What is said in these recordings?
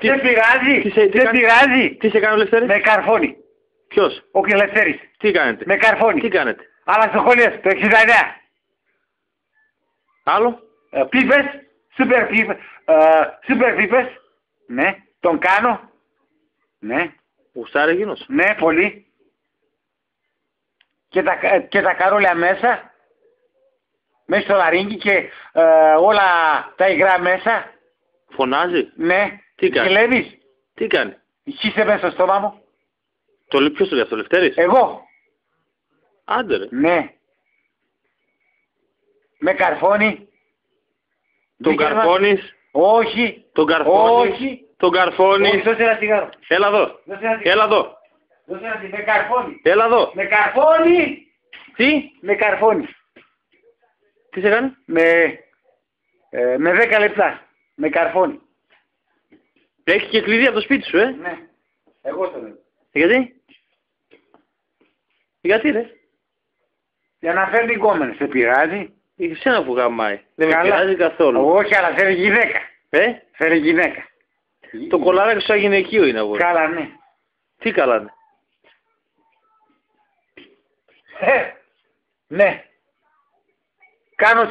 Δεν πειράζει. Δεν πειράζει. Τι σε κάνει ο Λευτέρης? Με καρφώνει. Ποιος? Ο Κελευθέρης. Τι κάνετε? Με καρφώνει. Τι κάνετε? Αλλά στο σχολείο το 69. Άλλο? Πίπες. Σούπερ πίπες. Ναι. Τον κάνω. Ναι. Γουστάρει εκείνος? Ναι, πολύ. Και τα καρόλια μέσα. Μέσα στο λαρίνκι και όλα τα υγρά μέσα. Φωνάζει? Ναι. Τι κάνει? Γελεύεις. Τι κάνει? Χύσε μέσα στο στόμα μου. Ποιος το λέει αυτό, Λευτέρης? Εγώ. Άντε ρε. Ναι. Με καρφώνει. Τον καρφώνεις? Όχι. Τον καρφώνεις? Όχι. Τον καρφώνεις? Όχι, δώσε ένα τσιγάρο. Έλα εδώ. Δώσε ένα τσιγάρο. Έλα εδώ. Δώσε ένα τσιγάρο. Με καρφώνει. Έλα εδώ. Με καρφώνει. Τι? Με καρφώνει. Τι σε κάνει? Με 10 λεπτά. Με καρφώνει. Έχει και κλειδί από το σπίτι σου, Ναι. Εγώ το λέω. Γιατί? Γιατί ρε? Για να φέρνει γκόμενες. Σε πειράζει? Εσένα που γαμάει. Δεν με Καλά. πειράζει καθόλου. Όχι, αλλά θέλει γυναίκα. Θέλει γυναίκα. Το κολαράκι σου γυναικείο είναι αγόρι. Καλά, ναι. Τι καλά είναι? Ναι. Κάνω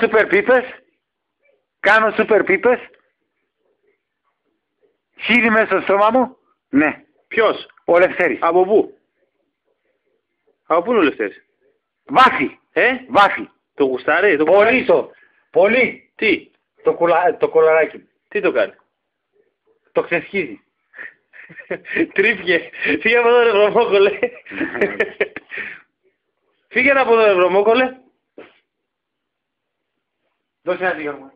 σούπερ πίπες. Χύνει μέσα στο στόμα μου. Ναι. Ποιος? Ο Λευτέρης. Από πού? Από πού είναι ο Λευτέρης? Βάφει. Βάφει. Το γουστάρει? Το Πολύ το. Πολύ. Τι? Το κολαράκι. Τι το κάνει? Το ξεσχίζει. Τρίπηκε. Φύγε από εδώ ρε βρωμόκολε. Φύγε από εδώ ρε βρωμόκολε. Δώσε ένα τσιγάρο.